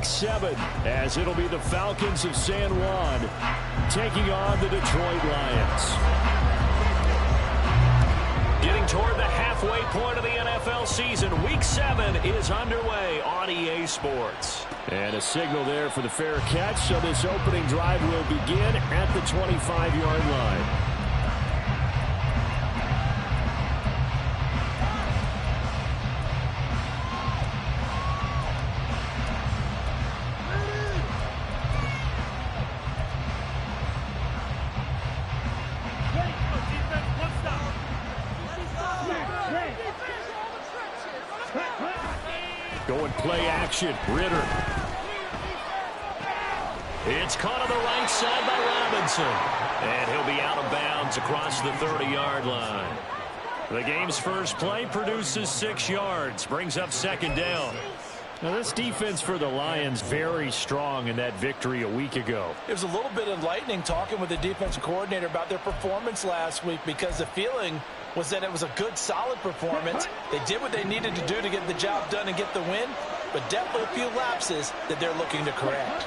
Week 7, as it'll be the Falcons of San Juan taking on the Detroit Lions. Getting toward the halfway point of the NFL season, Week 7 is underway on EA Sports. And a signal there for the fair catch, so this opening drive will begin at the 25-yard line. Going play action, Ritter. It's caught on the right side by Robinson. And he'll be out of bounds across the 30-yard line. The game's first play produces 6 yards, brings up second down. Now, this defense for the Lions very strong in that victory a week ago. It was a little bit enlightening talking with the defensive coordinator about their performance last week, because the feeling was that it was a good, solid performance. They did what they needed to do to get the job done and get the win, but definitely a few lapses that they're looking to correct.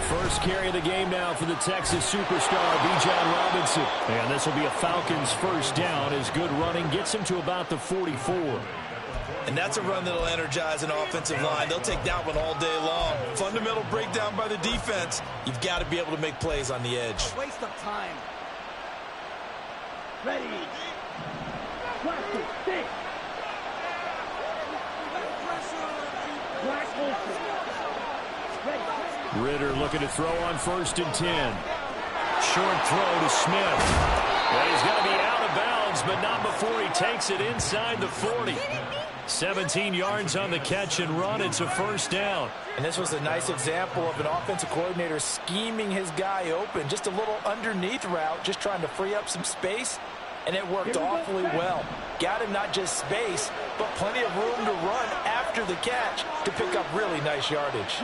First carry of the game now for the Texas superstar, Bijan Robinson. And this will be a Falcons first down as good running gets him to about the 44. And that's a run that'll energize an offensive line. They'll take that one all day long. Fundamental breakdown by the defense. You've got to be able to make plays on the edge. A waste of time. Ready. Practice. Stick. Ritter looking to throw on 1st and 10. Short throw to Smith. And he's going to be out of bounds, but not before he takes it inside the 40. 17 yards on the catch and run. It's a first down. And this was a nice example of an offensive coordinator scheming his guy open. Just a little underneath route, just trying to free up some space. And it worked awfully well. Got him not just space, but plenty of room to run after the catch to pick up really nice yardage.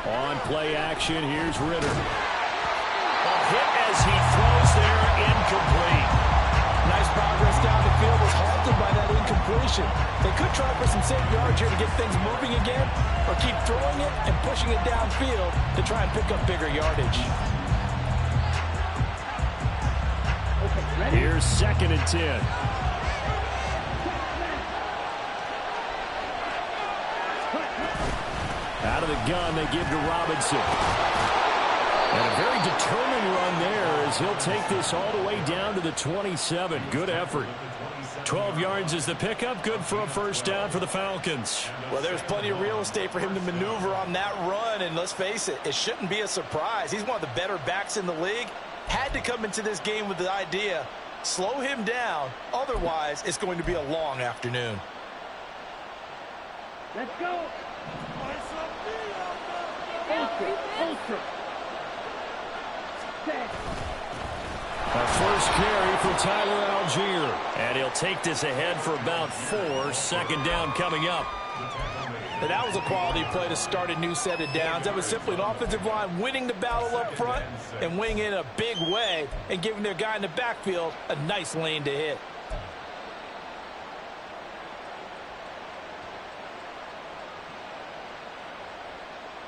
On play action, here's Ritter. A hit as he throws there, incomplete. Nice progress down the field, was halted by that incompletion. They could try for some safe yards here to get things moving again, or keep throwing it and pushing it downfield to try and pick up bigger yardage. Here's 2nd and 10. Out of the gun, they give to Robinson. And a very determined run there as he'll take this all the way down to the 27. Good effort. 12 yards is the pickup. Good for a first down for the Falcons. Well, there's plenty of real estate for him to maneuver on that run. And let's face it, it shouldn't be a surprise. He's one of the better backs in the league. Had to come into this game with the idea, slow him down. Otherwise, it's going to be a long afternoon. Let's go. Ultra. A first carry for Tyler Algier. And he'll take this ahead for about 4. Second down coming up. And that was a quality play to start a new set of downs. That was simply an offensive line winning the battle up front and winning in a big way and giving their guy in the backfield a nice lane to hit.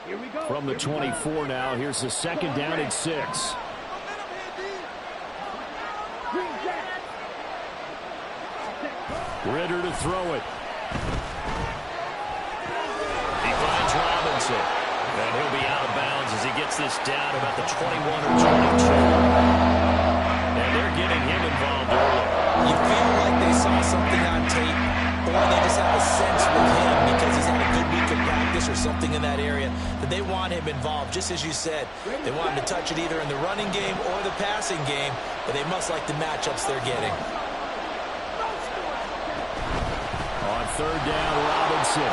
Here we go. From the 24 now, here's the 2nd down and 6. Ritter to throw it. He finds Robinson. And he'll be out of bounds as he gets this down about the 21 or 22. And they're getting him involved early. You feel like they saw something on tape, or they just have a sense with him because he's had a good week of practice or something in that area that they want him involved. Just as you said, they want him to touch it either in the running game or the passing game, but they must like the matchups they're getting. On 3rd down, Robinson.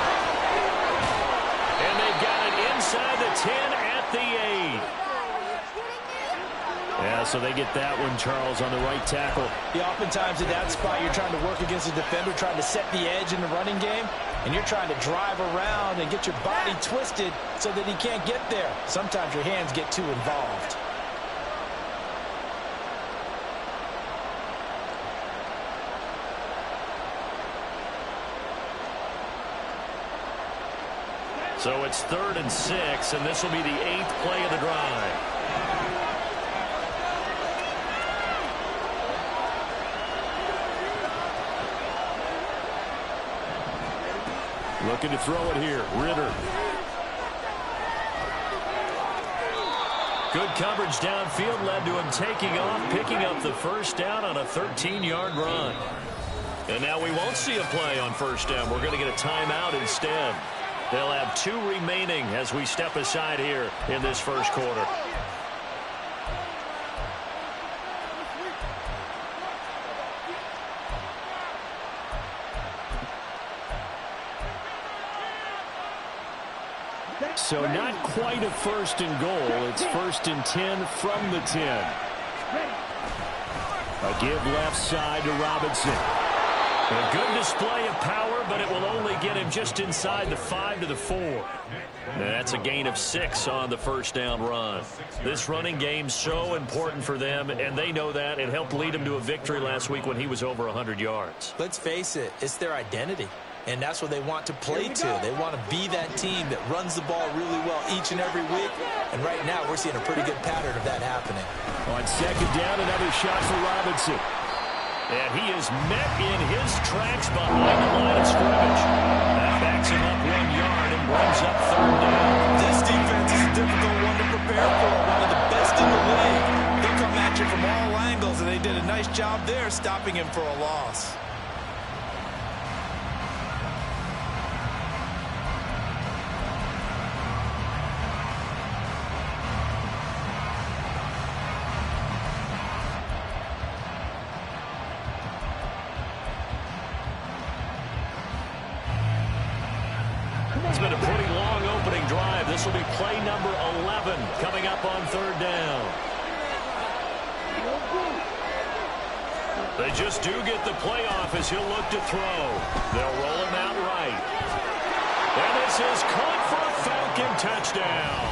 And they've got it inside the 10 at the 8. Yeah, so they get that one, Charles, on the right tackle. Yeah, oftentimes in that spot, you're trying to work against a defender, trying to set the edge in the running game, and you're trying to drive around and get your body twisted so that he can't get there. Sometimes your hands get too involved. So it's 3rd and 6, and this will be the 8th play of the drive. Looking to throw it here. Ritter. Good coverage downfield led to him taking off, picking up the first down on a 13-yard run. And now we won't see a play on first down. We're going to get a timeout instead. They'll have 2 remaining as we step aside here in this first quarter. So not quite a 1st and goal. It's 1st and 10 from the 10. A give left side to Robinson. A good display of power, but it will only get him just inside the 5 to the 4. And that's a gain of 6 on the first down run. This running game's so important for them, and they know that. It helped lead them to a victory last week when he was over 100 yards. Let's face it, it's their identity. And that's what they want to play to. They want to be that team that runs the ball really well each and every week. And right now, we're seeing a pretty good pattern of that happening. On second down, another shot for Robinson. And he is met in his tracks behind the line of scrimmage. That backs him up 1 yard and brings up 3rd down. This defense is a difficult one to prepare for. One of the best in the league. They'll come at you from all angles, and they did a nice job there stopping him for a loss. It's been a pretty long opening drive. This will be play number 11 coming up on 3rd down. They just do get the play off as he'll look to throw. They'll roll him out right. And this is caught for a Falcon touchdown.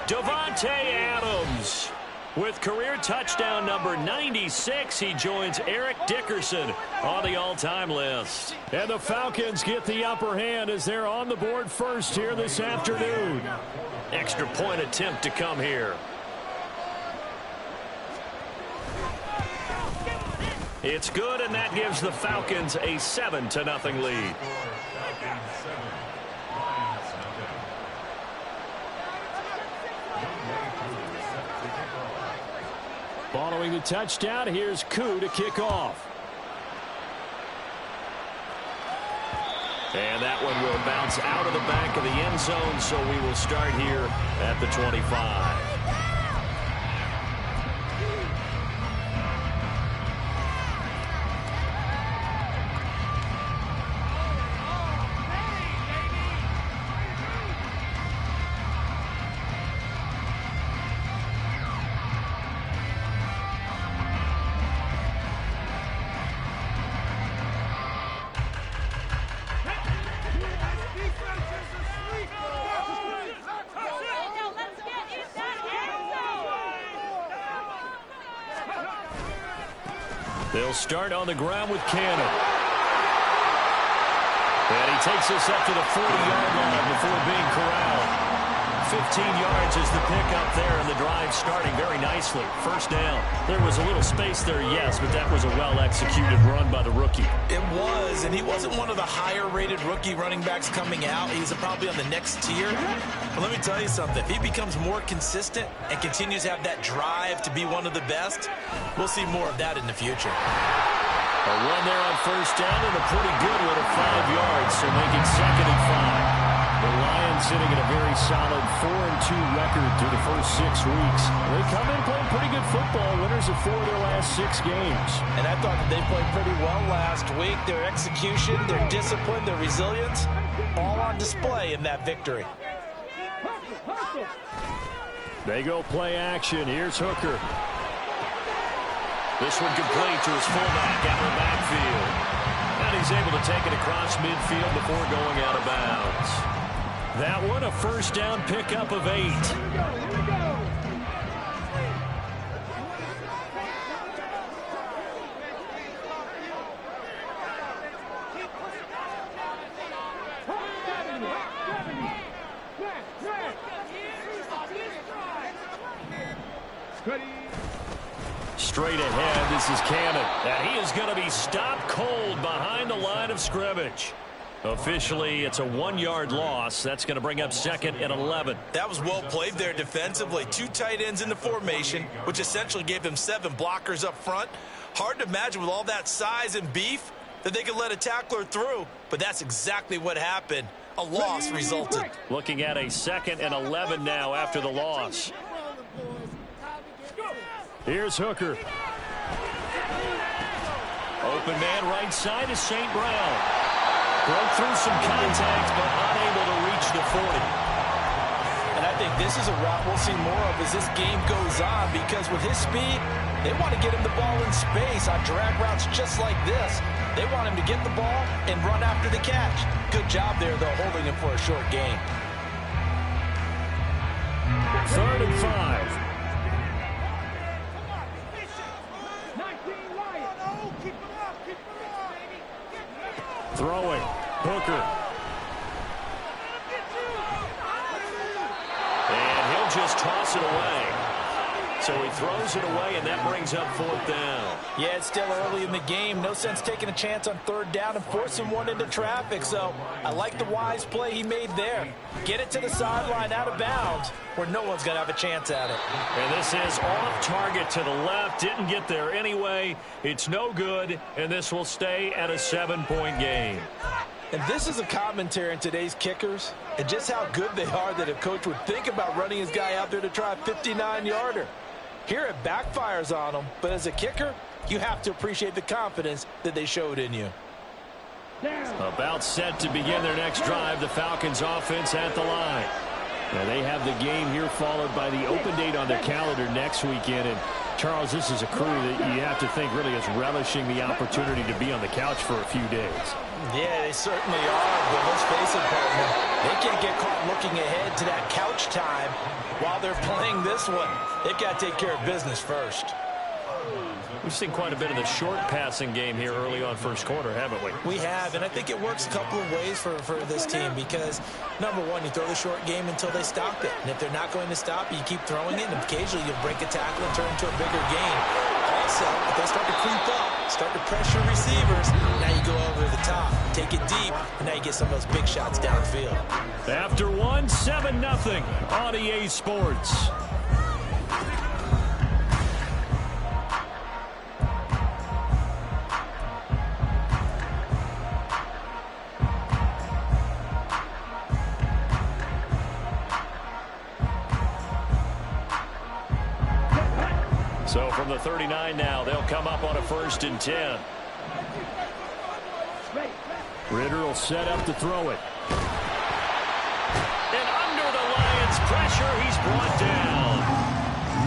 Davante Adams with career touchdown number 96. He joins Eric Dickerson on the all-time list. And the Falcons get the upper hand as they're on the board first here this afternoon. Extra point attempt to come here. It's good, and that gives the Falcons a 7-0 lead. Following the touchdown, here's Koo to kick off. And that one will bounce out of the back of the end zone, so we will start here at the 25. They'll start on the ground with Cannon. And he takes us up to the 40-yard line before being corralled. 15 yards is the pickup there, and the drive starting very nicely. First down. There was a little space there, yes, but that was a well-executed run by the rookie. It was, and he wasn't one of the higher-rated rookie running backs coming out. He's probably on the next tier. But let me tell you something. If he becomes more consistent and continues to have that drive to be one of the best, we'll see more of that in the future. A run there on first down, and a pretty good one at 5 yards, so making 2nd and 5. The Lions sitting at a very solid 4-2 record through the first 6 weeks. They come in playing pretty good football, winners of 4 of their last 6 games. And I thought that they played pretty well last week. Their execution, their discipline, their resilience, all on display in that victory. They go play action. Here's Hooker. This one complete to his fullback out of the backfield. And he's able to take it across midfield before going out of bounds. That one, a first down pickup of 8. straight ahead. This is Cannon. And he is going to be stopped cold behind the line of scrimmage. Officially, it's a 1-yard loss. That's going to bring up 2nd and 11. That was well played there defensively. 2 tight ends in the formation, which essentially gave them 7 blockers up front. Hard to imagine with all that size and beef that they could let a tackler through, but that's exactly what happened. A loss resulted. Looking at a 2nd and 11 now after the loss. Here's Hooker. Open man right side is St. Brown. Broke through some contact, but unable to reach the 40. And I think this is a route we'll see more of as this game goes on, because with his speed, they want to get him the ball in space on drag routes just like this. They want him to get the ball and run after the catch. Good job there, though, holding him for a short gain. 3rd and 5. Throwing. Hooker. And he'll just toss it away. So he throws it away, and that brings up 4th down. Yeah, it's still early in the game. No sense taking a chance on 3rd down and forcing one into traffic. So I like the wise play he made there. Get it to the sideline out of bounds where no one's going to have a chance at it. And this is off target to the left. Didn't get there anyway. It's no good, and this will stay at a 7-point game. And this is a commentary on today's kickers and just how good they are that a coach would think about running his guy out there to try a 59-yarder. Here it backfires on them, but as a kicker, you have to appreciate the confidence that they showed in you. About set to begin their next drive, the Falcons offense at the line. Now they have the game here followed by the open date on their calendar next weekend. And Charles, this is a crew that you have to think really is relishing the opportunity to be on the couch for a few days. Yeah, they certainly are, but let's face it, partner. They can't get caught looking ahead to that couch time while they're playing this one. They've got to take care of business first. We've seen quite a bit of the short passing game here early on first quarter, haven't we? We have, and I think it works a couple of ways for this team because, number one, you throw the short game until they stop it. And if they're not going to stop it, you keep throwing it, and occasionally you'll break a tackle and turn into a bigger gain. Also, if they start to creep up, start to pressure receivers, now you go over the top, take it deep, and now you get some of those big shots downfield. After 7-0 on EA Sports. So from the 39 now, they'll come up on a 1st and 10. Ritter will set up to throw it. And under the Lions' pressure, he's brought down.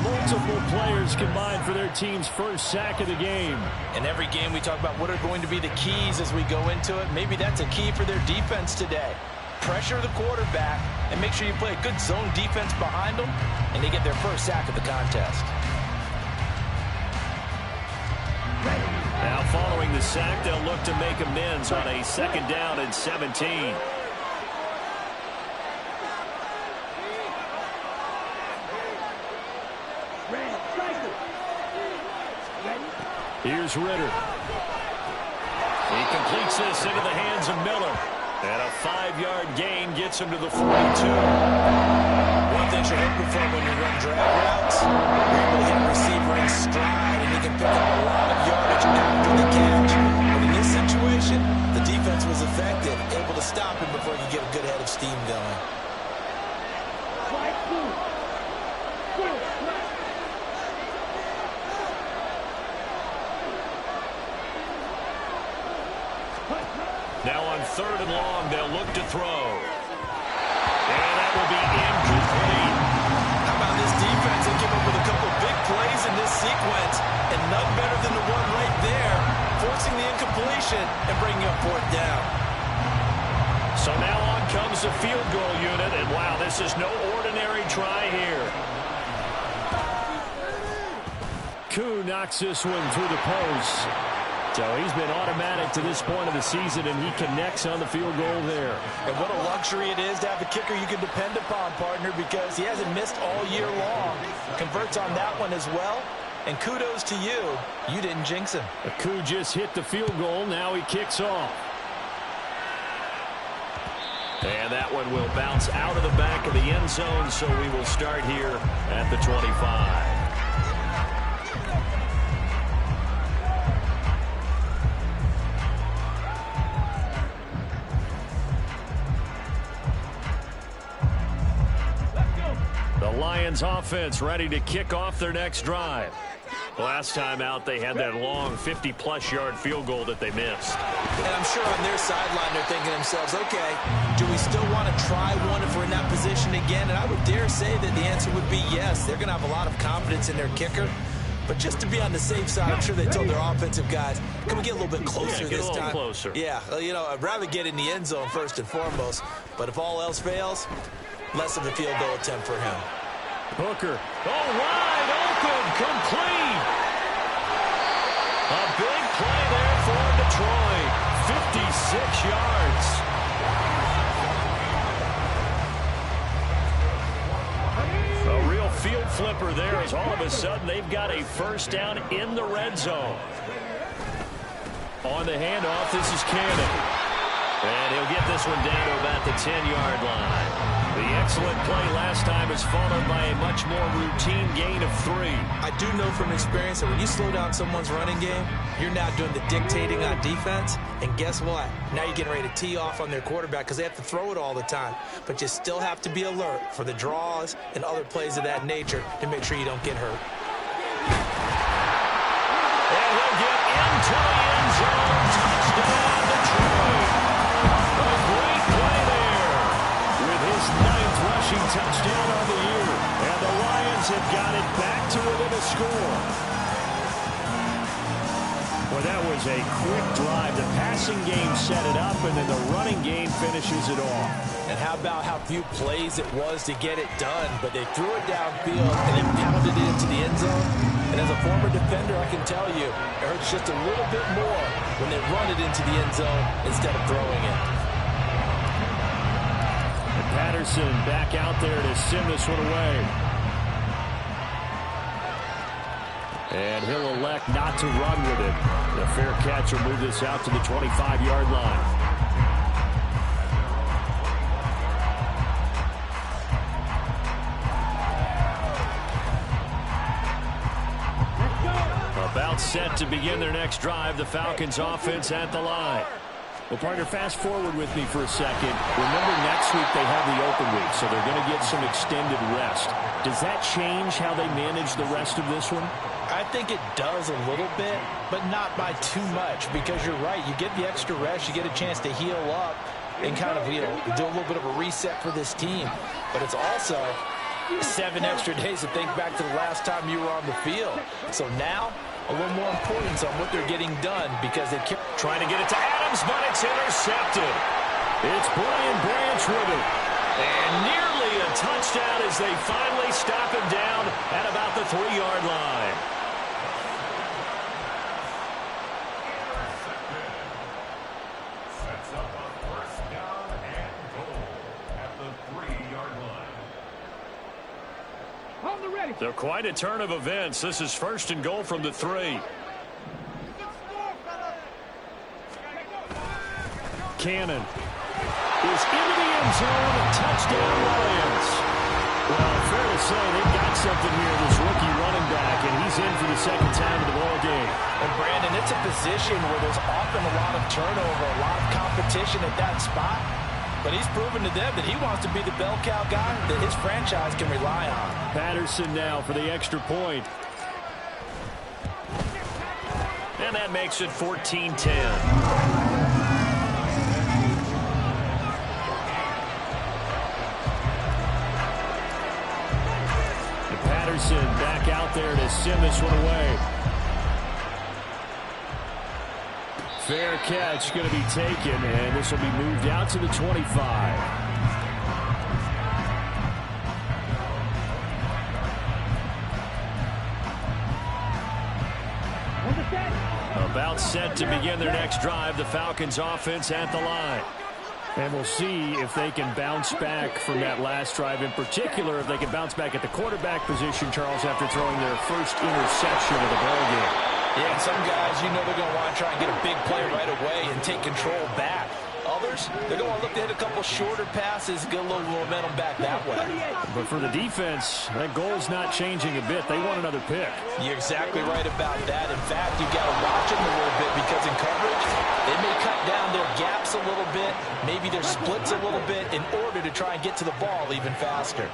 Multiple players combined for their team's first sack of the game. In every game we talk about what are going to be the keys as we go into it. Maybe that's a key for their defense today. Pressure the quarterback and make sure you play a good zone defense behind them, and they get their first sack of the contest. Now following the sack, they'll look to make amends on a 2nd down and 17. Here's Ritter. He completes this into the hands of Miller. And a 5-yard gain gets him to the 42. One thing you're hoping for when you run drag routes, you're able to hit a receiver in stride, and he can pick up a lot of yardage after the catch. But in this situation, the defense was effective, able to stop him before he could get a good head of steam going. Now on 3rd and long, they'll look to throw. And that will be incomplete. How about this defense? They came up with a couple big plays in this sequence, and none better than the one right there, forcing the incompletion and bringing up 4th down. So now on comes the field goal unit, and wow, this is no ordinary try here. Koo knocks this one through the post. So he's been automatic to this point of the season, and he connects on the field goal there. And what a luxury it is to have a kicker you can depend upon, partner, because he hasn't missed all year long. Converts on that one as well. And kudos to you. You didn't jinx him. Aku just hit the field goal. Now he kicks off. And that one will bounce out of the back of the end zone, so we will start here at the 25. The Lions offense ready to kick off their next drive. Last time out, they had that long 50-plus yard field goal that they missed. And I'm sure on their sideline they're thinking to themselves, okay, do we still want to try one if we're in that position again? And I would dare say that the answer would be yes. They're going to have a lot of confidence in their kicker. But just to be on the safe side, I'm sure they told their offensive guys, can we get a little bit closer this time? Closer. Yeah, you know, I'd rather get in the end zone first and foremost. But if all else fails, less of a field goal attempt for him. Hooker. Oh, wide open. Complete. A big play there for Detroit. 56 yards. A real field flipper there as all of a sudden they've got a first down in the red zone. On the handoff, this is Cannon. And he'll get this one down to about the 10-yard line. The excellent play last time is followed by a much more routine gain of 3. I do know from experience that when you slow down someone's running game, you're now doing the dictating on defense. And guess what? Now you're getting ready to tee off on their quarterback because they have to throw it all the time. But you still have to be alert for the draws and other plays of that nature to make sure you don't get hurt. And he'll get into the end zone. Touchdown, Detroit. A great play there with his 9th rushing touchdown on the year. And the Lions have got it back to within a score. Well, that was a quick drive. The passing game set it up, and then the running game finishes it off. And how about how few plays it was to get it done, but they threw it downfield and then pounded it into the end zone. And as a former defender, I can tell you, it hurts just a little bit more when they run it into the end zone instead of throwing it. And Patterson back out there to send this one away. And he'll elect not to run with it. The fair catch will move this out to the 25-yard line. About set to begin their next drive. The Falcons offense at the line. Well, partner, fast forward with me for a second. Remember, next week they have the open week, so they're going to get some extended rest. Does that change how they manage the rest of this one? I think it does a little bit, but not by too much, because you're right. You get the extra rest, you get a chance to heal up and kind of, you know, do a little bit of a reset for this team. But it's also 7 extra days to think back to the last time you were on the field. So now, a little more importance on what they're getting done, because they keep trying to get it to Adams, but it's intercepted. It's Brian Branch with it. And nearly a touchdown as they finally stop him down at about the 3-yard line. Sets up a first down and goal at the 3-yard line. On the ready. So quite a turn of events. This is first and goal from the 3. Cannon is into the end zone. Touchdown, Lions. Well, fair to say they've got something here, this rookie running back, and he's in for the second time in the ball game. And Brandon, it's a position where there's often a lot of turnover, a lot of competition at that spot. But he's proven to them that he wants to be the bell cow guy that his franchise can rely on. Patterson now for the extra point. And that makes it 14-10. Patterson back out there to send this one away. Fair catch going to be taken, and this will be moved out to the 25. About set to begin their next drive. The Falcons offense at the line. And we'll see if they can bounce back from that last drive, in particular if they can bounce back at the quarterback position, Charles, after throwing their first interception of the ballgame. Yeah, and some guys, you know they're going to want to try and get a big play right away and take control back. Others, they're going to look to hit a couple shorter passes, get a little momentum back that way. But for the defense, that goal's not changing a bit. They want another pick. You're exactly right about that. In fact, you've got to watch them a little bit because in coverage, they may cut down their gaps a little bit, maybe their splits a little bit in order to try and get to the ball even faster.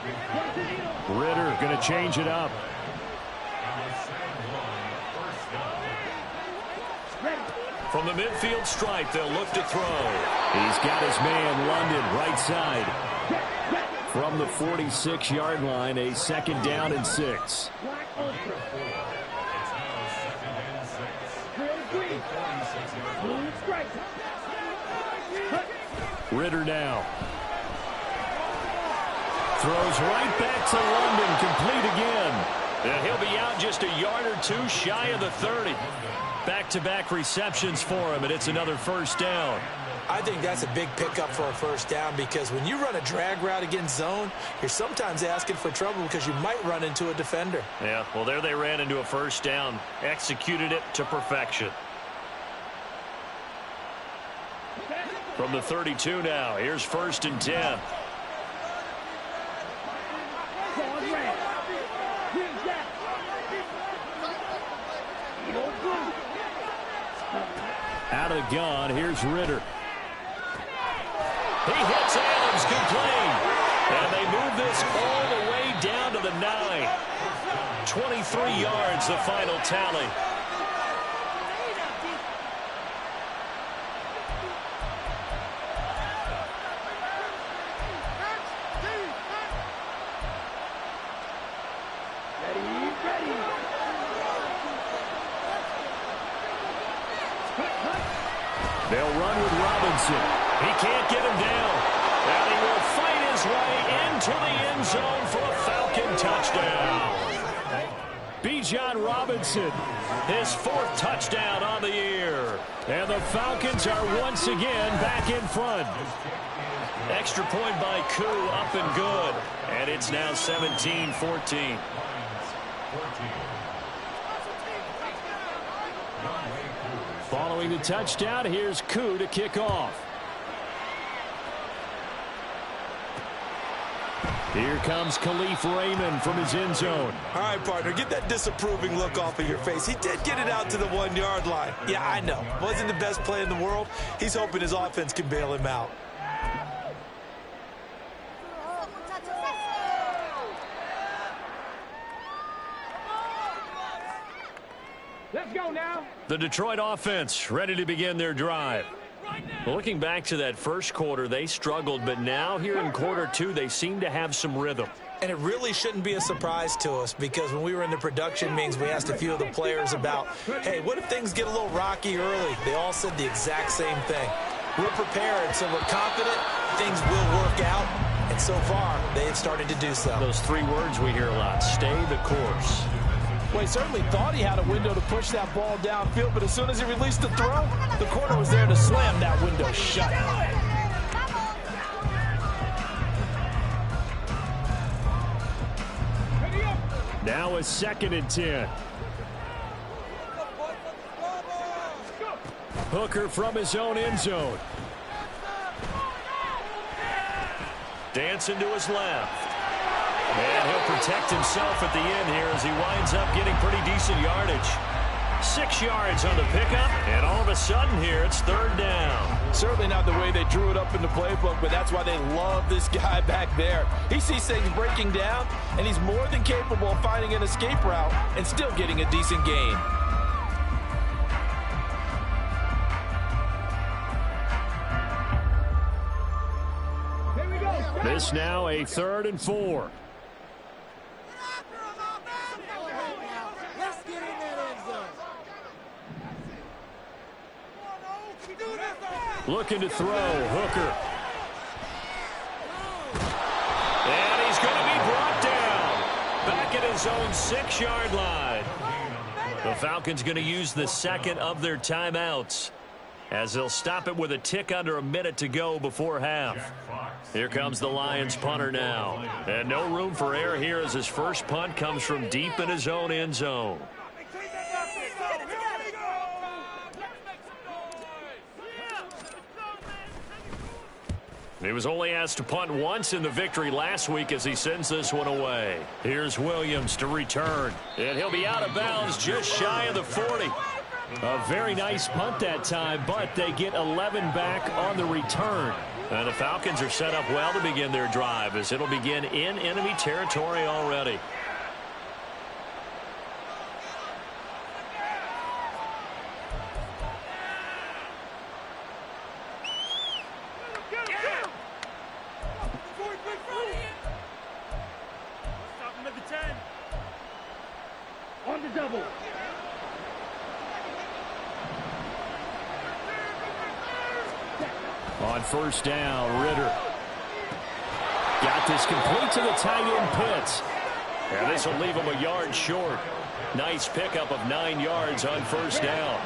Ridder going to change it up. From the midfield stripe, they'll look to throw. He's got his man, London, right side. From the 46-yard line, a second down and 6. Ridder now. Throws right back to London, complete again. And he'll be out just a yard or two shy of the 30. Back-to-back receptions for him, and it's another first down. I think that's a big pickup for a first down because when you run a drag route against zone, you're sometimes asking for trouble because you might run into a defender. Yeah, well, there they ran into a first down. Executed it to perfection. From the 32 now, here's 1st and 10. Out of the gun, here's Ridder. He hits Adams, complete. And they move this all the way down to the 9. 23 yards, the final tally. They'll run with Robinson. He can't get him down. And he will fight his way into the end zone for a Falcon touchdown. Bijan Robinson, his 4th touchdown on the year. And the Falcons are once again back in front. Extra point by Koo, up and good. And it's now 17-14. Following the touchdown, here's Koo to kick off. Here comes Khalif Raymond from his end zone. All right, partner, get that disapproving look off of your face. He did get it out to the 1-yard line. Yeah, I know. Wasn't the best play in the world. He's hoping his offense can bail him out. Let's go now. The Detroit offense ready to begin their drive. Well, looking back to that first quarter, they struggled, but now here in quarter 2, they seem to have some rhythm. And it really shouldn't be a surprise to us because when we were in the production meetings, we asked a few of the players about, hey, what if things get a little rocky early? They all said the exact same thing. We're prepared, so we're confident things will work out. And so far, they've started to do so. Those 3 words we hear a lot, stay the course. Well, he certainly thought he had a window to push that ball downfield, but as soon as he released the throw, the corner was there to slam that window shut. Now a 2nd and 10. Hooker from his own end zone. Dancing to his left. And he'll protect himself at the end here as he winds up getting pretty decent yardage. 6 yards on the pickup, and all of a sudden here it's 3rd down. Certainly not the way they drew it up in the playbook, but that's why they love this guy back there. He sees things breaking down, and he's more than capable of finding an escape route and still getting a decent gain. This now a 3rd and 4. Looking to throw, Hooker. And he's going to be brought down. Back at his own 6-yard line. The Falcons going to use the 2nd of their timeouts. as they'll stop it with a tick under a minute to go before half. Here comes the Lions punter now. And no room for error here as his first punt comes from deep in his own end zone. He was only asked to punt once in the victory last week as he sends this one away. Here's Williams to return. And he'll be out of bounds just shy of the 40. A very nice punt that time, but they get 11 back on the return. And the Falcons are set up well to begin their drive as it'll begin in enemy territory already. On the double. On first down, Ritter. Got this complete to the tight end Pitts. And this will leave him a yard short. Nice pickup of 9 yards on first down.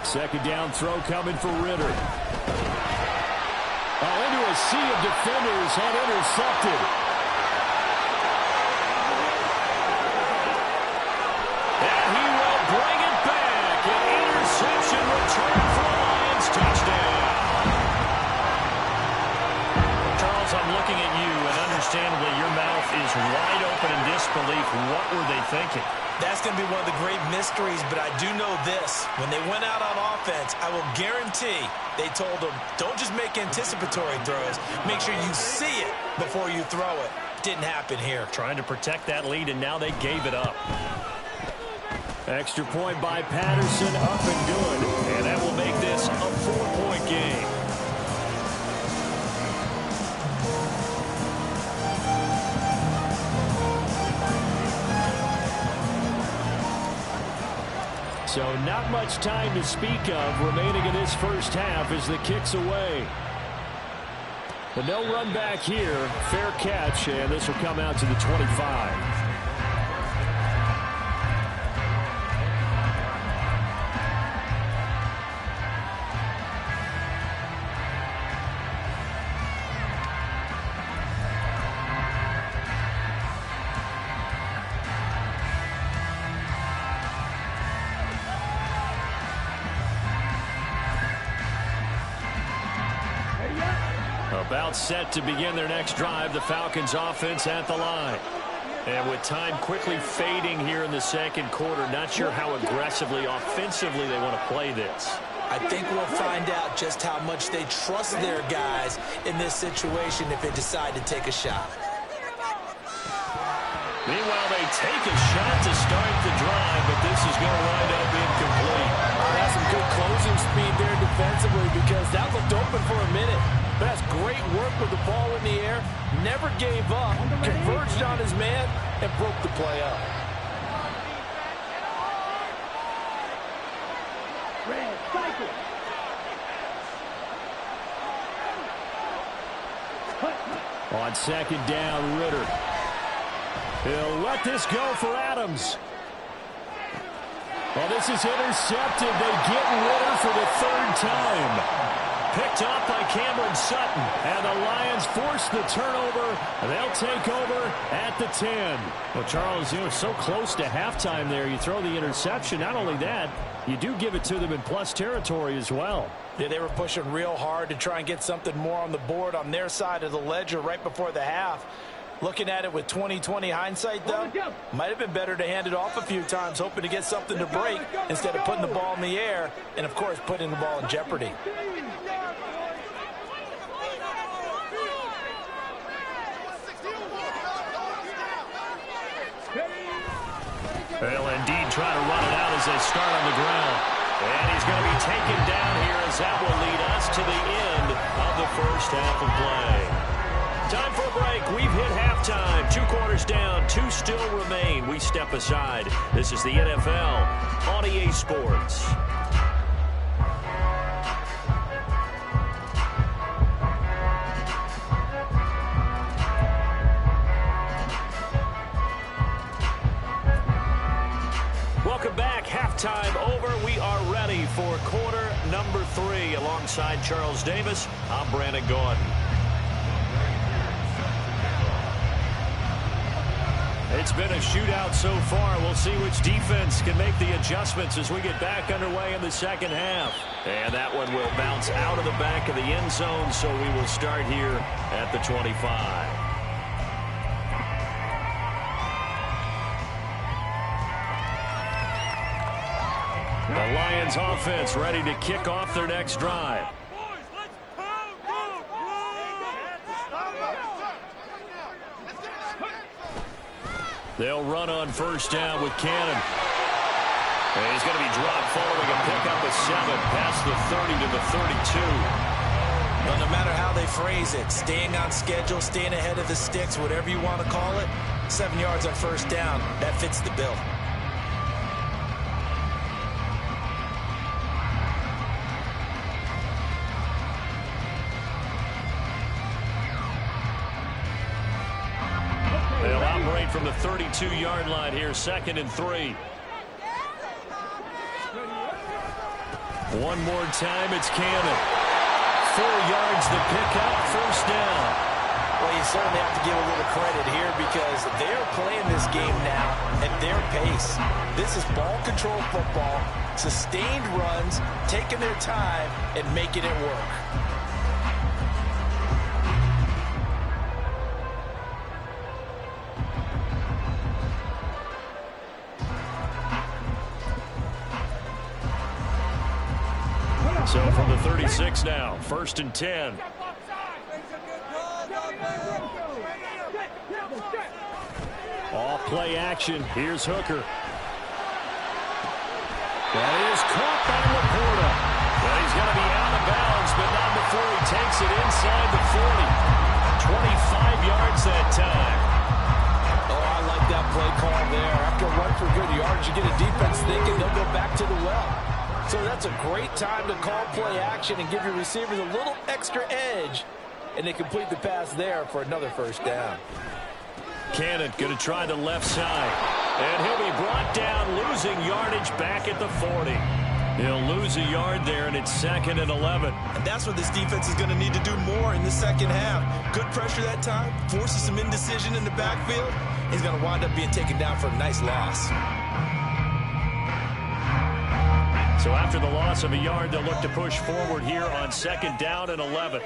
Second down throw coming for Ritter. Into a sea of defenders and intercepted. And he will bring it back. An interception return for a Lions touchdown. Charles, I'm looking at you, and understandably your mouth is wide open in disbelief. What were they thinking? That's going to be one of the great mysteries, but I do know this. When they went out on offense, I will guarantee they told them, don't just make anticipatory throws. Make sure you see it before you throw it. Didn't happen here. Trying to protect that lead, and now they gave it up. Extra point by Patterson, up and good. And that will make this a 4-point game. So not much time to speak of remaining in this first half as the kick's away. But no run back here. Fair catch, and this will come out to the 25. About set to begin their next drive, the Falcons offense at the line. And with time quickly fading here in the second quarter, not sure how aggressively, offensively they want to play this. I think we'll find out just how much they trust their guys in this situation if they decide to take a shot. Meanwhile, they take a shot to start the drive, but this is going to wind up incomplete. That's some good closing speed there defensively because that looked open for a minute. But that's great work with the ball in the air. Never gave up, converged on his man, and broke the play up. On second down, Ritter. He'll let this go for Adams. Well, this is intercepted. They get Ritter for the third time. Picked up by Cameron Sutton. And the Lions force the turnover. They'll take over at the 10. Well, Charles, you were so close to halftime there. You throw the interception. Not only that, you do give it to them in plus territory as well. Yeah, they were pushing real hard to try and get something more on the board on their side of the ledger right before the half. Looking at it with 20/20 hindsight, though, might have been better to hand it off a few times, hoping to get something to break instead of putting the ball in the air and, of course, putting the ball in jeopardy. They'll indeed try to run it out as they start on the ground. And he's going to be taken down here as that will lead us to the end of the first half of play. Time for a break. We've hit halftime. 2 quarters down. 2 still remain. We step aside. This is the NFL on EA Sports. Welcome back. Halftime over. We are ready for quarter number 3. Alongside Charles Davis, I'm Brandon Gaudin. It's been a shootout so far. We'll see which defense can make the adjustments as we get back underway in the second half. And that one will bounce out of the back of the end zone, so we will start here at the 25. The Lions offense ready to kick off their next drive. They'll run on first down with Cannon. And he's going to be dropped following a pickup of 7 past the 30 to the 32. Well, no matter how they phrase it, staying on schedule, staying ahead of the sticks, whatever you want to call it, 7 yards on first down, that fits the bill. They'll operate from the 32-yard line here, 2nd and 3. One more time, it's Cannon. 4 yards the pickup, first down. Well, you certainly have to give a little credit here because they're playing this game now at their pace. This is ball control football, sustained runs, taking their time and making it work. So from the 36 now, 1st and 10. Off play action. Here's Hooker. That is caught by Laporta. Well, he's going to be out of bounds, but not before he takes it inside the 40. 25 yards that time. Oh, I like that play call there. After a run for good yards, you get a defense thinking they'll go back to the well. So that's a great time to call play action and give your receivers a little extra edge. And they complete the pass there for another first down. Cannon going to try the left side. And he'll be brought down, losing yardage back at the 40. He'll lose a yard there, and it's 2nd and 11. And that's what this defense is going to need to do more in the second half. Good pressure that time, forces some indecision in the backfield. He's going to wind up being taken down for a nice loss. So after the loss of a yard, they'll look to push forward here on 2nd down and 11.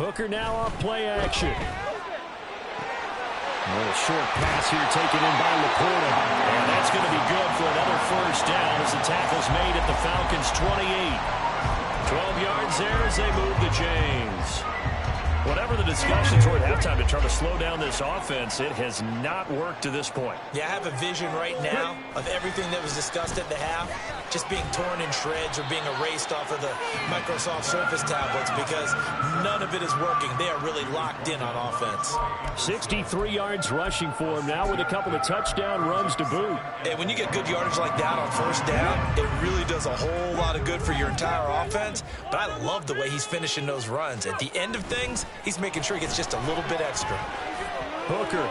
Hooker now off play action. A little short pass here taken in by Laporta. And that's going to be good for another first down as the tackle's made at the Falcons' 28. 12 yards there as they move the chains. Whatever the discussions were at halftime to try to slow down this offense, it has not worked to this point. Yeah, I have a vision right now of everything that was discussed at the half just being torn in shreds or being erased off of the Microsoft Surface tablets because none of it is working. They are really locked in on offense. 63 yards rushing for him now with a couple of touchdown runs to boot. And when you get good yardage like that on first down, it really does a whole lot of good for your entire offense. But I love the way he's finishing those runs. At the end of things, he's making sure he gets just a little bit extra. Hooker.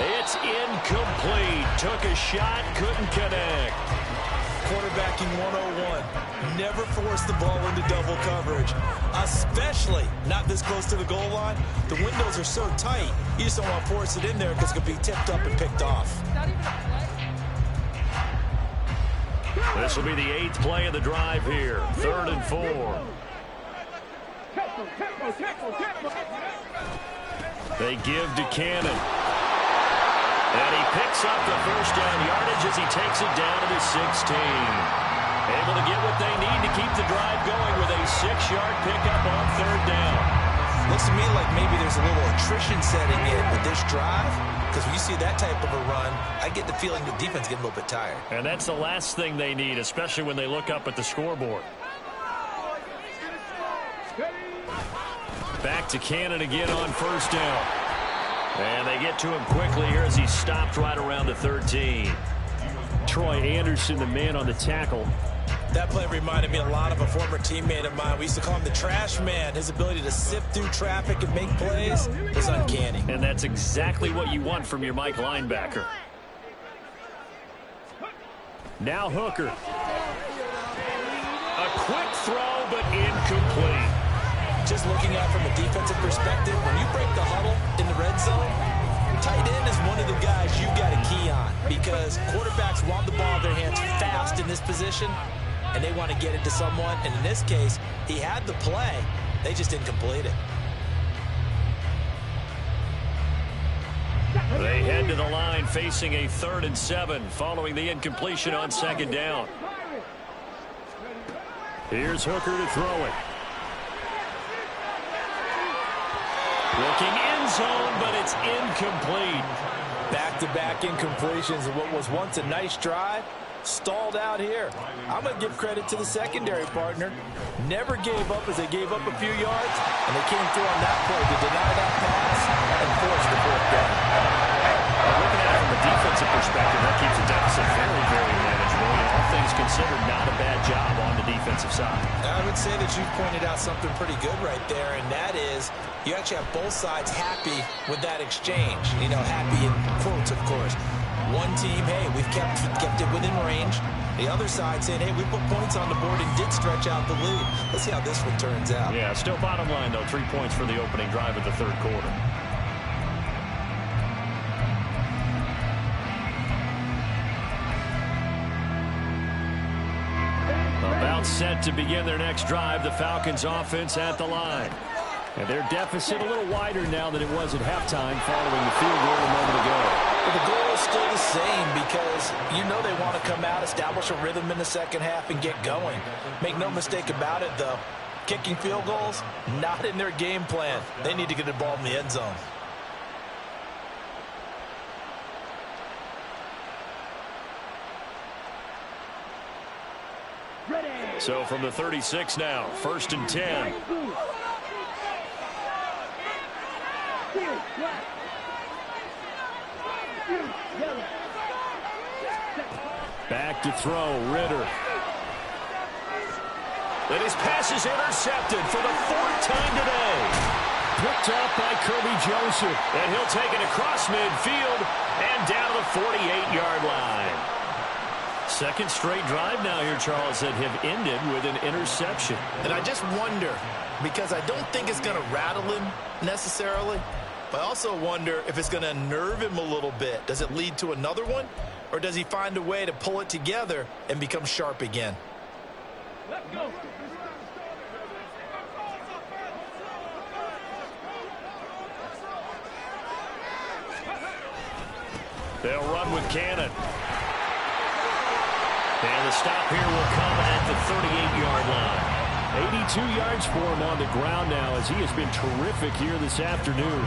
It's incomplete. Took a shot, couldn't connect. Quarterbacking 101. Never force the ball into double coverage, especially not this close to the goal line. The windows are so tight, you just don't want to force it in there because it could be tipped up and picked off. This will be the 8th play of the drive here. 3rd and 4. They give to Cannon. And he picks up the first down yardage as he takes it down to the 16. Able to get what they need to keep the drive going with a 6-yard pickup on 3rd down. Looks to me like maybe there's a little attrition setting in with this drive. Because when you see that type of a run, I get the feeling the defense getting a little bit tired. And that's the last thing they need, especially when they look up at the scoreboard. Back to Cannon again on first down. And they get to him quickly here as he stopped right around the 13. Troy Anderson, the man on the tackle. That play reminded me a lot of a former teammate of mine. We used to call him the trash man. His ability to sift through traffic and make plays was uncanny. And that's exactly what you want from your Mike linebacker. Now Hooker. A quick throw, but incomplete. Just looking at it from a defensive perspective, when you break the huddle in the red zone, tight end is one of the guys you've got to key on because quarterbacks want the ball in their hands fast in this position, and they want to get it to someone. And in this case, he had the play. They just didn't complete it. They head to the line facing a 3rd and 7 following the incompletion on 2nd down. Here's Hooker to throw it. Looking end zone, but it's incomplete. Back-to-back incompletions of what was once a nice drive, stalled out here. I'm going to give credit to the secondary partner. Never gave up as they gave up a few yards, and they came through on that play to deny that pass and force the 4th down. Looking at it from a defensive perspective, that keeps the deficit very, very manageable. And all things considered, not a bad job on the defensive side. I would say that you've pointed out something pretty good right there, and that is you actually have both sides happy with that exchange. You know, happy in quotes, of course. One team, hey, we've kept it within range. The other side saying, hey, we put points on the board and did stretch out the lead. Let's see how this one turns out. Yeah, still bottom line, though, 3 points for the opening drive of the 3rd quarter. About set to begin their next drive, the Falcons offense at the line. And their deficit a little wider now than it was at halftime following the field goal a moment ago. But the goal is still the same because you know they want to come out, establish a rhythm in the second half, and get going. Make no mistake about it, though. Kicking field goals, not in their game plan. They need to get the ball in the end zone. So from the 36 now, 1st and 10. Back to throw, Ritter. And his pass is intercepted for the 4th time today. Picked up by Kirby Joseph. And he'll take it across midfield and down to the 48-yard line. 2nd straight drive now here, Charles, that have ended with an interception. And I just wonder, because I don't think it's going to rattle him necessarily, but I also wonder if it's going to unnerve him a little bit. Does it lead to another one, or does he find a way to pull it together and become sharp again? Let's go. They'll run with Cannon. And the stop here will come at the 38-yard line. 82 yards for him on the ground now as he has been terrific here this afternoon.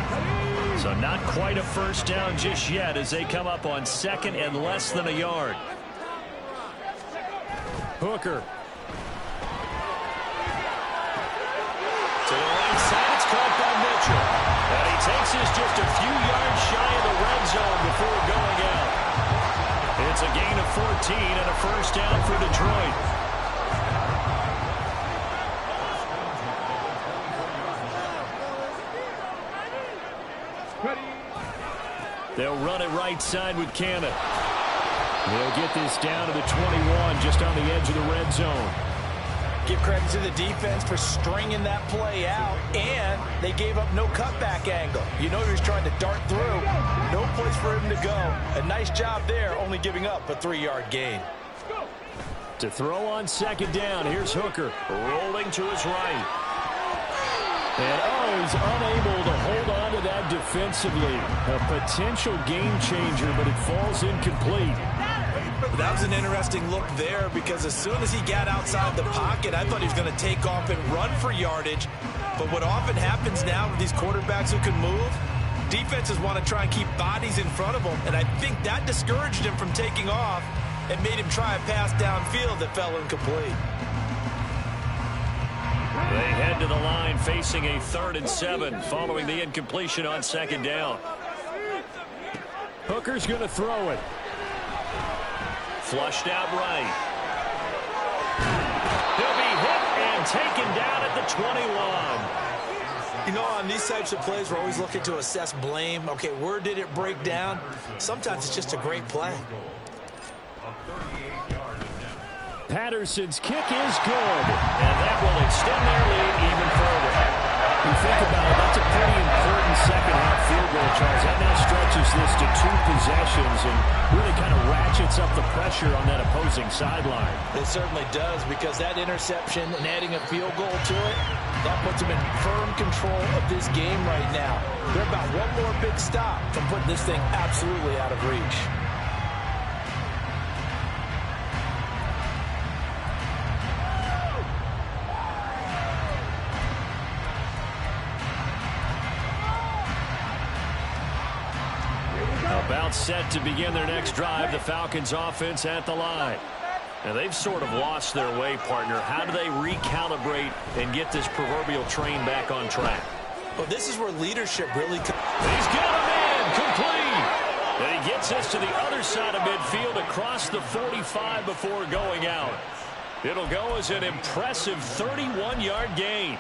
So not quite a 1st down just yet as they come up on 2nd and less than a yard. Hooker. To the right side, it's caught by Mitchell. And he takes us just a few yards shy of the red zone before going out. It's a gain of 14 and a 1st down for Detroit. They'll run it right side with Cannon. They'll get this down to the 21, just on the edge of the red zone. Give credit to the defense for stringing that play out, and they gave up no cutback angle. You know he was trying to dart through. No place for him to go. A nice job there, only giving up a 3-yard gain. To throw on 2nd down, here's Hooker rolling to his right. And he's unable to hold on to that defensively. A potential game changer, but it falls incomplete. That was an interesting look there because as soon as he got outside the pocket, I thought he was going to take off and run for yardage. But what often happens now with these quarterbacks who can move, defenses want to try and keep bodies in front of them, and I think that discouraged him from taking off and made him try a pass downfield that fell incomplete. They head to the line facing a 3rd and 7 following the incompletion on 2nd down. Hooker's going to throw it. Flushed out right. He'll be hit and taken down at the 21. You know, on these types of plays, we're always looking to assess blame. Okay, where did it break down? Sometimes it's just a great play. A 38-yard Patterson's kick is good, and that will extend their lead even further. You think about it, that's a pretty important second-half field goal, Charles. That now stretches this to 2 possessions and really kind of ratchets up the pressure on that opposing sideline. It certainly does, because that interception and adding a field goal to it, that puts them in firm control of this game right now. They're about one more big stop from putting this thing absolutely out of reach. About set to begin their next drive, the Falcons offense at the line. Now they've sort of lost their way, partner. How do they recalibrate and get this proverbial train back on track? Well, this is where leadership really... He's got a man complete. And he gets us to the other side of midfield across the 45 before going out. It'll go as an impressive 31-yard gain.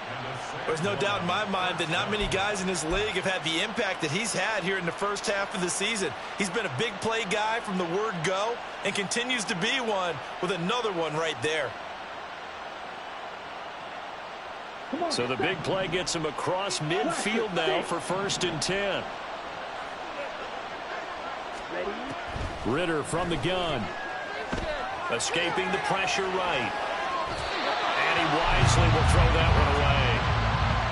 There's no doubt in my mind that not many guys in this league have had the impact that he's had here in the first half of the season. He's been a big play guy from the word go and continues to be one with another one right there. So the big play gets him across midfield now for 1st and 10. Ritter from the gun. Escaping the pressure right. And he wisely will throw that one away.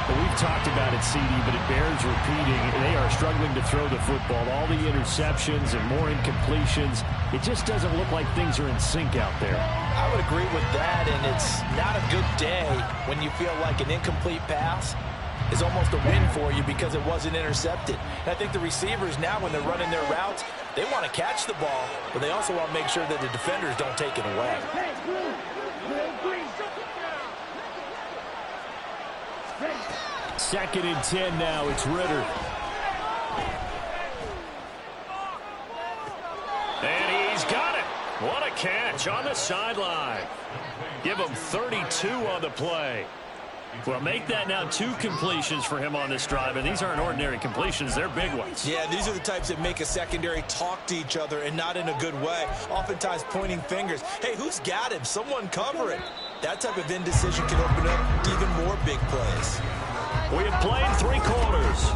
Well, we've talked about it, CD, but it bears repeating. They are struggling to throw the football. All the interceptions and more incompletions. It just doesn't look like things are in sync out there. I would agree with that, and it's not a good day when you feel like an incomplete pass is almost a win for you because it wasn't intercepted. And I think the receivers now, when they're running their routes, they want to catch the ball, but they also want to make sure that the defenders don't take it away. 2nd and 10 now. It's Ritter. And he's got it. What a catch on the sideline. Give him 32 on the play. Well, make that now 2 completions for him on this drive, and these aren't ordinary completions. They're big ones. Yeah, these are the types that make a secondary talk to each other and not in a good way, oftentimes pointing fingers. Hey, who's got him? Someone cover it. That type of indecision can open up even more big plays. We have played 3 quarters.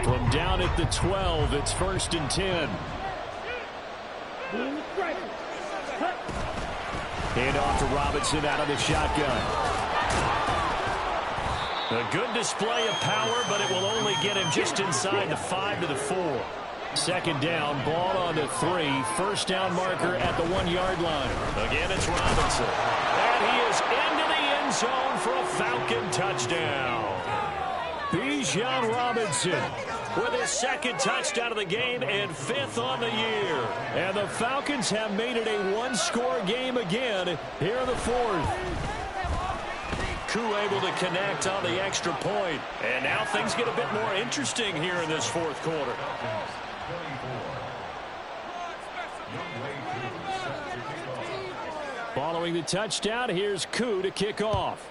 From down at the 12, it's 1st and 10. Hand off to Robinson out of the shotgun. A good display of power, but it will only get him just inside the 5 to the 4. 2nd down, ball on the 3. 1st down marker at the 1-yard line. Again, it's Robinson. And he is into the end zone for a Falcon touchdown. Bijan Robinson with his 2nd touchdown of the game and 5th on the year. And the Falcons have made it a 1-score game again here in the 4th. Koo able to connect on the extra point. And now things get a bit more interesting here in this 4th quarter. Following the touchdown, here's Koo to kick off.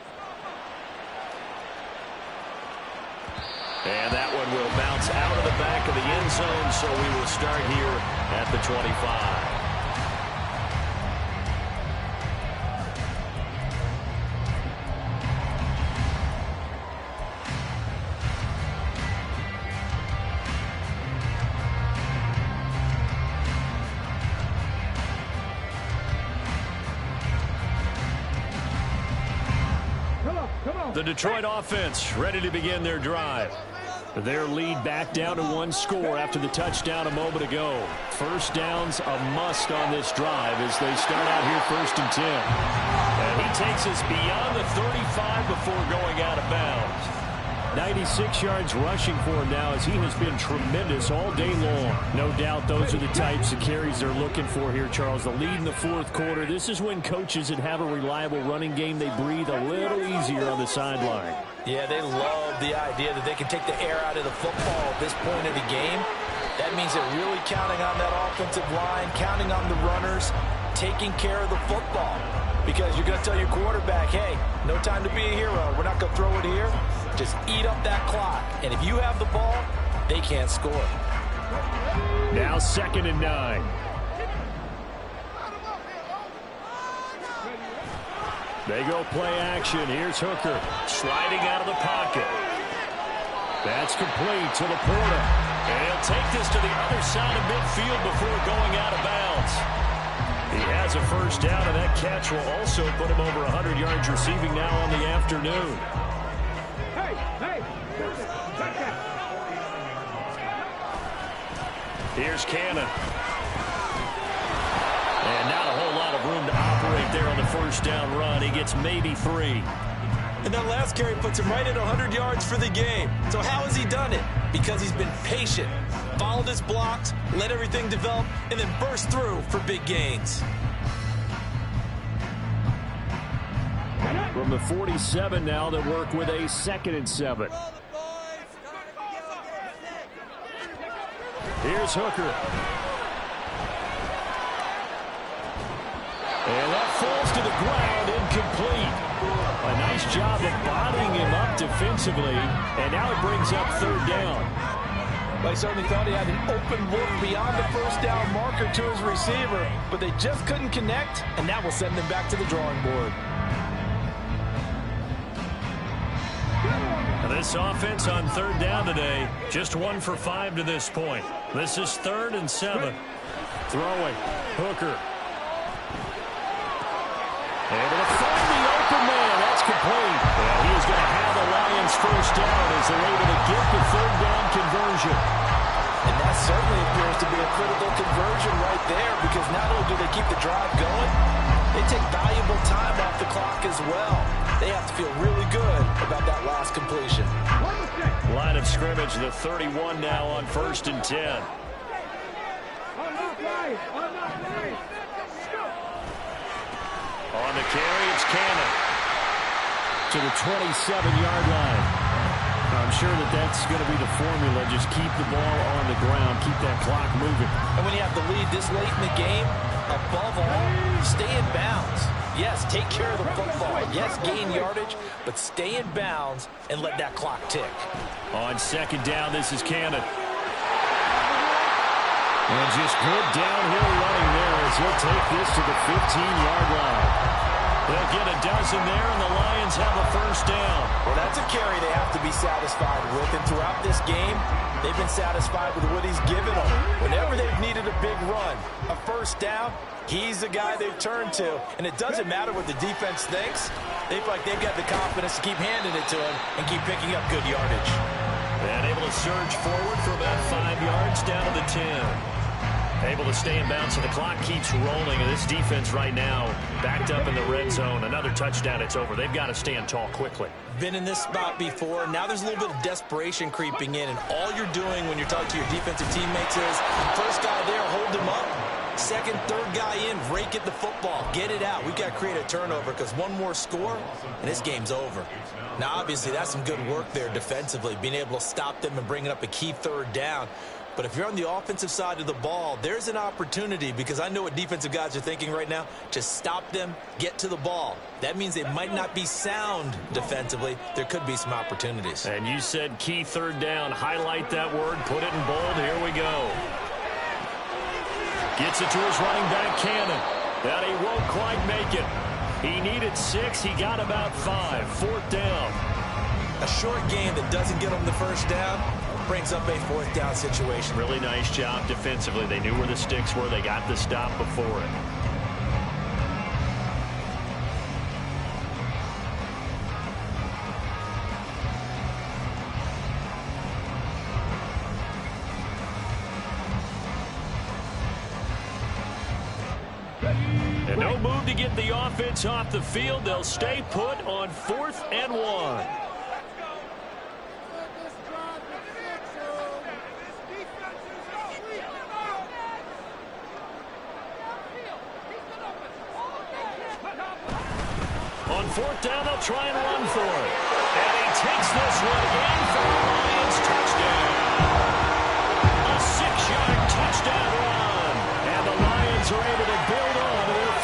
And that one will bounce out of the back of the end zone, so we will start here at the 25. The Detroit offense ready to begin their drive. Their lead back down to 1 score after the touchdown a moment ago. 1st down's a must on this drive as they start out here 1st and 10. And he takes us beyond the 35 before going out of bounds. 96 yards rushing for him now as he has been tremendous all day long. No doubt those are the types of carries they're looking for here, Charles. The lead in the 4th quarter. This is when coaches that have a reliable running game, they breathe a little easier on the sideline. Yeah, they love the idea that they can take the air out of the football at this point of the game. That means they're really counting on that offensive line, counting on the runners taking care of the football. Because you're going to tell your quarterback, hey, no time to be a hero. We're not going to throw it here. Just eat up that clock. And if you have the ball, they can't score. Now 2nd and 9. They go play action. Here's Hooker sliding out of the pocket. That's complete to Laporta. And he'll take this to the other side of midfield before going out of bounds. He has a first down, and that catch will also put him over 100 yards receiving now on the afternoon. Hey, check that. Here's Cannon. And not a whole lot of room to operate there on the first down run. He gets maybe 3. And that last carry puts him right at 100 yards for the game. So how has he done it? Because he's been patient, followed his blocks, let everything develop, and then burst through for big gains. From the 47 now, they work with a 2nd and 7. Here's Hooker. And that falls to the ground, incomplete. A nice job of bodying him up defensively, and now it brings up 3rd down. Well, he certainly thought he had an open look beyond the first down marker to his receiver, but they just couldn't connect, and that will send them back to the drawing board. This offense on 3rd down today, just 1 for 5 to this point. This is 3rd and 7. Throwing, Hooker. Able to find the open man. That's complete. And he is going to have the Lions first down as they're able to get the 3rd down conversion. And that certainly appears to be a critical conversion right there, because not only do they keep the drive going, they take valuable time off the clock as well. They have to feel really good about that last completion. Line of scrimmage, the 31 now on 1st and 10. On the carry, it's Cannon to the 27-yard line. I'm sure that's going to be the formula. Just keep the ball on the ground, keep that clock moving. And when you have the lead this late in the game, above all, stay in bounds. Yes, take care of the football. Yes, gain yardage, but stay in bounds and let that clock tick. On 2nd down, this is Cannon. And just good downhill running there as he'll take this to the 15-yard line. They'll get a dozen there, and the Lions have a first down. Well, that's a carry they have to be satisfied with. And throughout this game, they've been satisfied with what he's given them. Whenever they've needed a big run, a first down, he's the guy they've turned to. And it doesn't matter what the defense thinks. They feel like they've got the confidence to keep handing it to him and keep picking up good yardage. And able to surge forward for about 5 yards down to the 10. Able to stay in bounds, so the clock keeps rolling. And this defense right now backed up in the red zone. Another touchdown, it's over. They've got to stand tall quickly. Been in this spot before. Now there's a little bit of desperation creeping in. And all you're doing when you're talking to your defensive teammates is, first guy there, hold him up. Second, third guy in, rake at the football. Get it out. We've got to create a turnover, because one more score, and this game's over. Now, obviously, that's some good work there defensively, being able to stop them and bringing up a key 3rd down. But if you're on the offensive side of the ball, there's an opportunity, because I know what defensive guys are thinking right now. Just stop them, get to the ball. That means they might not be sound defensively. There could be some opportunities. And you said key 3rd down. Highlight that word. Put it in bold. Here we go. Gets it to his running back, Cannon. That he won't quite make it. He needed 6. He got about 5. 4th down. A short game that doesn't get him the first down brings up a 4th down situation. Really nice job defensively. They knew where the sticks were. They got the stop before it. And no move to get the offense off the field. They'll stay put on 4th and 1. On 4th down, they'll try and run for it. And he takes this one in for a Lions touchdown. A 6-yard touchdown run. And the Lions are able to build on to their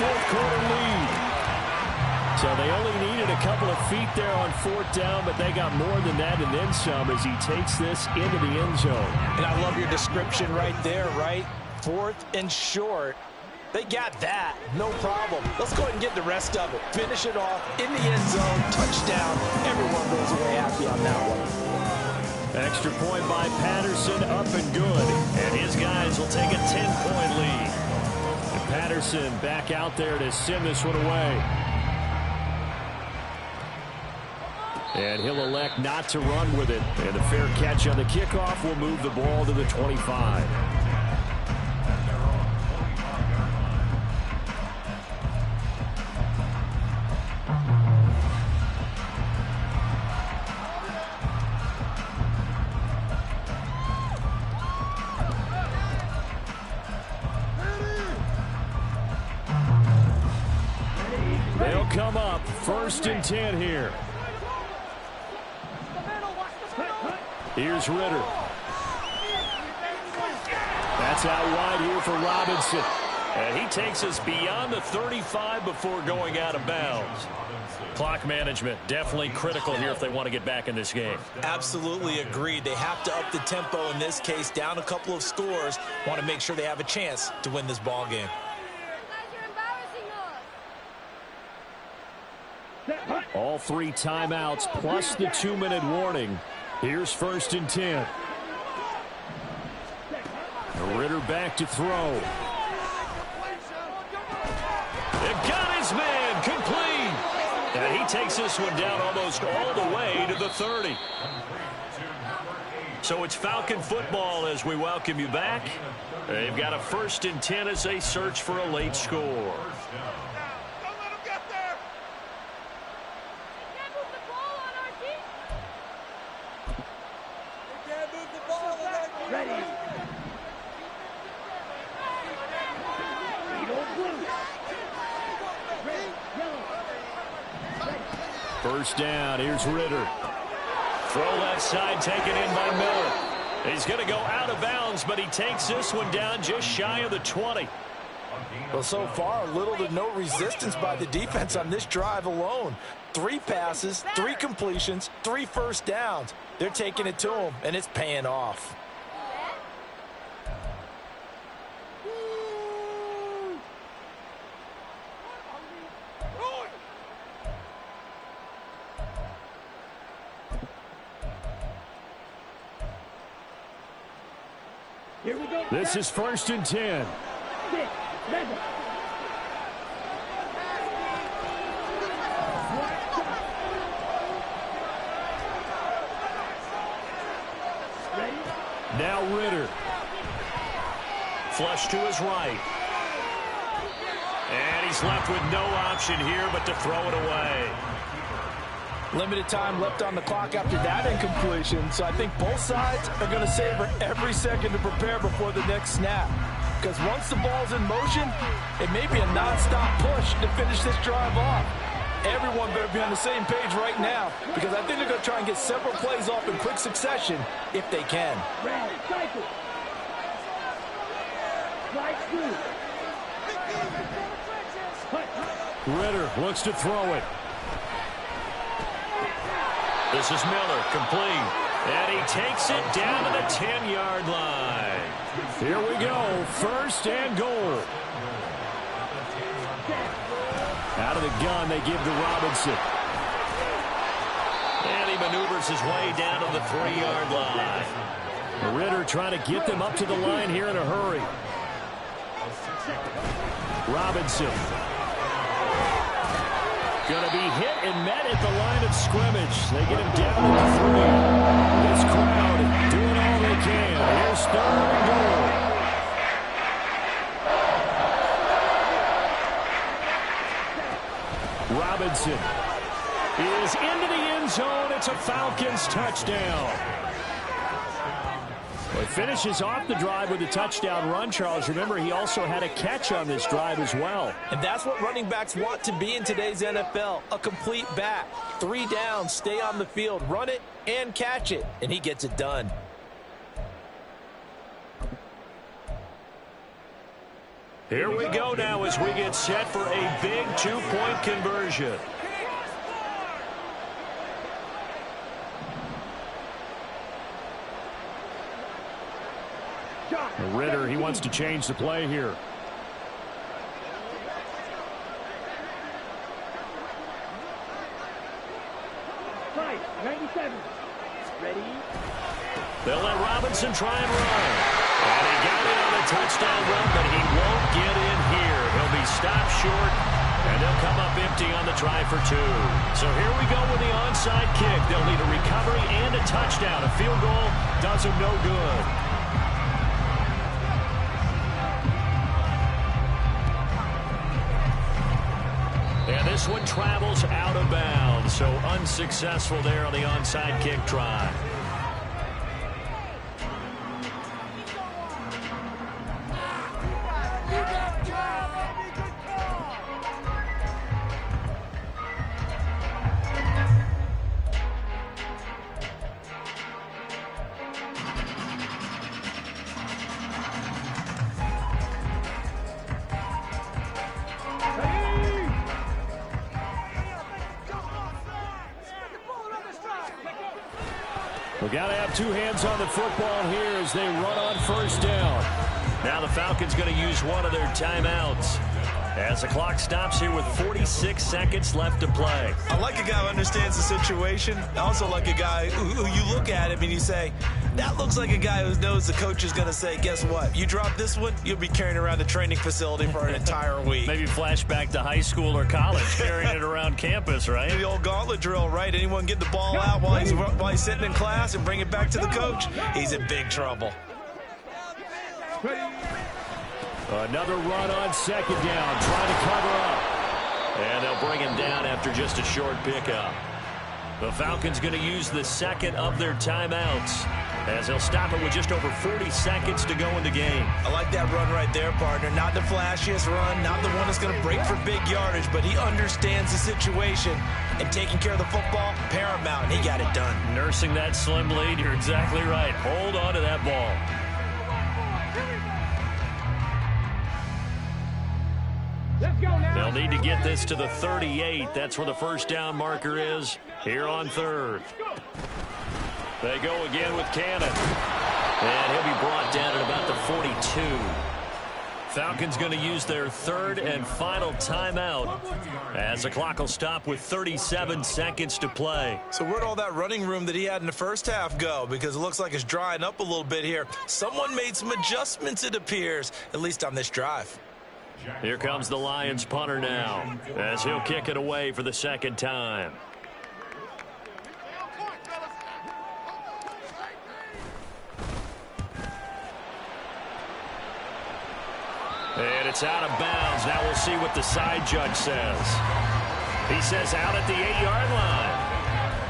a couple of feet there on 4th down, but they got more than that and then some as he takes this into the end zone. And I love your description right there, right? 4th and short. They got that. No problem. Let's go ahead and get the rest of it. Finish it off in the end zone. Touchdown. Everyone goes away happy on that one. Extra point by Patterson, up and good. And his guys will take a 10-point lead. And Patterson back out there to send this one away. And he'll elect not to run with it. And the fair catch on the kickoff will move the ball to the 25. They'll come up 1st and 10 here. Here's Ritter. That's out wide here for Robinson. And he takes us beyond the 35 before going out of bounds. Clock management definitely critical here if they want to get back in this game. Absolutely agreed. They have to up the tempo in this case, down a couple of scores. Want to make sure they have a chance to win this ball game. All 3 timeouts plus the 2-minute warning. Here's 1st and 10. Ritter back to throw. They've got his man complete. And he takes this one down almost all the way to the 30. So it's Falcon football as we welcome you back. They've got a 1st and 10 as they search for a late score. First down, here's Ritter. Throw left side taken in by Miller. He's going to go out of bounds, but he takes this one down just shy of the 20. Well, so far, little to no resistance by the defense on this drive alone. 3 passes, 3 completions, 3 first downs. They're taking it to him, and it's paying off. Here we go. This is 1st and 10. 6, 7. Now Ritter. Flush to his right. And he's left with no option here but to throw it away. Limited time left on the clock after that incompletion, so I think both sides are going to savor every second to prepare before the next snap. Because once the ball's in motion, it may be a nonstop push to finish this drive off. Everyone better be on the same page right now, because I think they're going to try and get several plays off in quick succession if they can. Red, cycle. Slide through. Ritter looks to throw it. This is Miller, complete. And he takes it down to the 10-yard line. Here we go, 1st and goal. Out of the gun, they give to Robinson. And he maneuvers his way down to the 3-yard line. Ritter trying to get them up to the line here in a hurry. Robinson. Going to be hit and met at the line of scrimmage. They get him down to the 3. This crowd doing all they can. Here's 3rd and goal. Robinson is into the end zone. It's a Falcons touchdown. Well, he finishes off the drive with a touchdown run, Charles. Remember, he also had a catch on this drive as well. And that's what running backs want to be in today's NFL, a complete back. 3 downs, stay on the field, run it and catch it, and he gets it done. Here we go now as we get set for a big 2-point conversion. Ritter, he wants to change the play here. Fight, 97. Ready? They'll let Robinson try and run. And he got in on a touchdown run, but he won't get in here. He'll be stopped short, and they'll come up empty on the try for 2. So here we go with the onside kick. They'll need a recovery and a touchdown. A field goal does them no good. And this one travels out of bounds, so unsuccessful there on the onside kick try. We got to have 2 hands on the football here as they run on first down. Now the Falcons going to use one of their timeouts as the clock stops here with 46 seconds left to play. I like a guy who understands the situation. I also like a guy who you look at him and you say, that looks like a guy who knows the coach is going to say, guess what? You drop this one, you'll be carrying around the training facility for an entire week. Maybe flashback to high school or college, carrying it around campus, right? The old gauntlet drill, right? Anyone get the ball out while he's sitting in class and bring it back to the coach, he's in big trouble. Another run on second down, trying to cover up. And they'll bring him down after just a short pickup. The Falcons going to use the second of their timeouts as they'll stop it with just over 40 seconds to go in the game. I like that run right there, partner. Not the flashiest run, not the one that's going to break for big yardage, but he understands the situation, and taking care of the football, paramount, and he got it done. Nursing that slim lead, you're exactly right. Hold on to that ball. Let's go now. They'll need to get this to the 38. That's where the first down marker is here on third. They go again with Cannon. And he'll be brought down at about the 42. Falcons going to use their third and final timeout as the clock will stop with 37 seconds to play. So where'd all that running room that he had in the first half go? Because it looks like it's drying up a little bit here. Someone made some adjustments, it appears, at least on this drive. Here comes the Lions punter now as he'll kick it away for the second time. And it's out of bounds. Now we'll see what the side judge says. He says out at the 8-yard line.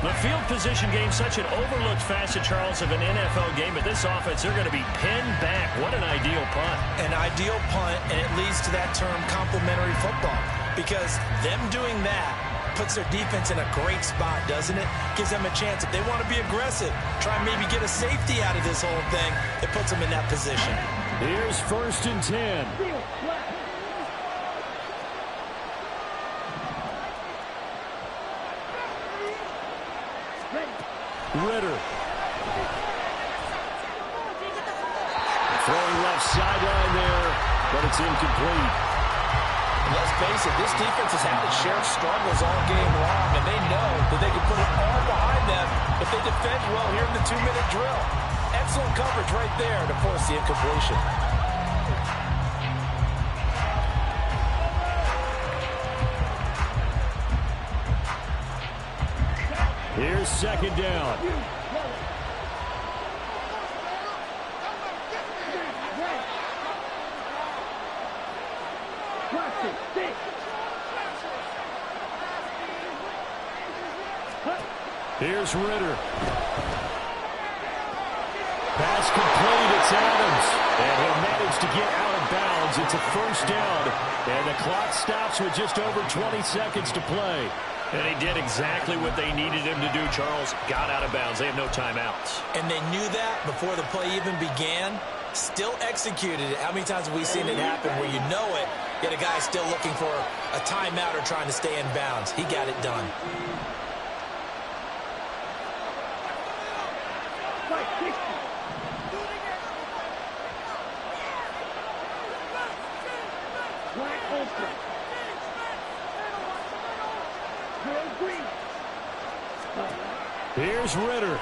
The field position game, such an overlooked facet, Charles, of an NFL game. But this offense, they're going to be pinned back. What an ideal punt. An ideal punt, and it leads to that term complementary football. Because them doing that puts their defense in a great spot, doesn't it? Gives them a chance. If they want to be aggressive, try and maybe get a safety out of this whole thing, it puts them in that position. Here's first and 10. Field flat. Ritter. Throwing left sideline there, but it's incomplete. Let's face it, this defense has had its share of struggles all game long, and they know that they can put it all behind them if they defend well here in the 2-minute drill. Excellent coverage right there to force the incompletion. Here's second down. Here's Ritter. Pass complete. It's Adams. And he'll manage to get out of bounds. It's a first down. And the clock stops with just over 20 seconds to play. And he did exactly what they needed him to do, Charles. Got out of bounds. They have no timeouts. And they knew that before the play even began. Still executed it. How many times have we seen it happen where you know it, yet a guy's still looking for a timeout or trying to stay in bounds? He got it done. Here's Ritter.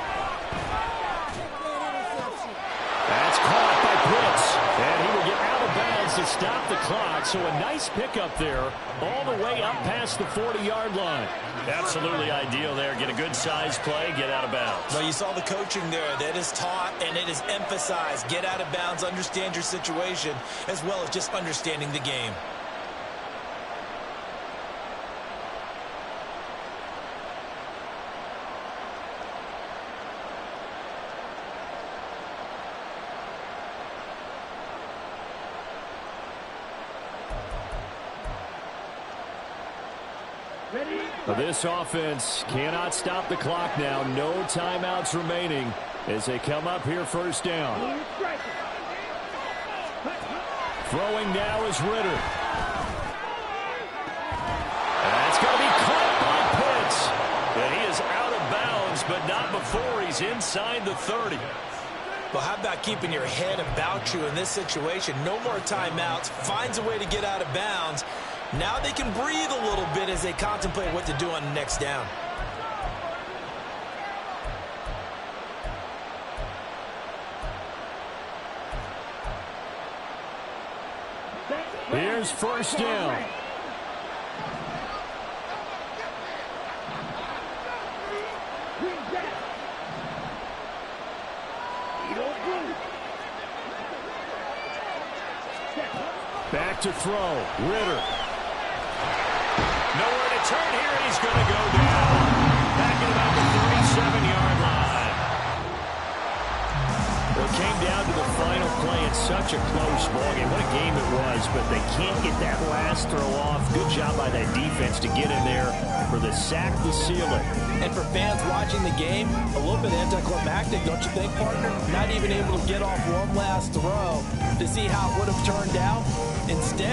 That's caught by Pitts. And he will get out of bounds to stop the clock. So a nice pickup there all the way up past the 40-yard line. Absolutely ideal there. Get a good size play, get out of bounds. Well, you saw the coaching there. That is taught and it is emphasized. Get out of bounds, understand your situation, as well as just understanding the game. This offense cannot stop the clock now. No timeouts remaining as they come up here first down. Throwing now is Ritter. That's going to be caught by Pitts. And he is out of bounds, but not before he's inside the 30. Well, how about keeping your head about you in this situation? No more timeouts. Finds a way to get out of bounds. Now they can breathe a little bit as they contemplate what to do on the next down. Here's first down. Back to throw. Ritter. Nowhere to turn here. He's going to go down. Back at about the 37-yard line. Well, it came down to the final play. It's such a close ballgame. What a game it was, but they can't get that last throw off. Good job by that defense to get in there for the sack to seal it. And for fans watching the game, a little bit anticlimactic, don't you think, partner? Not even able to get off one last throw to see how it would have turned out. Instead,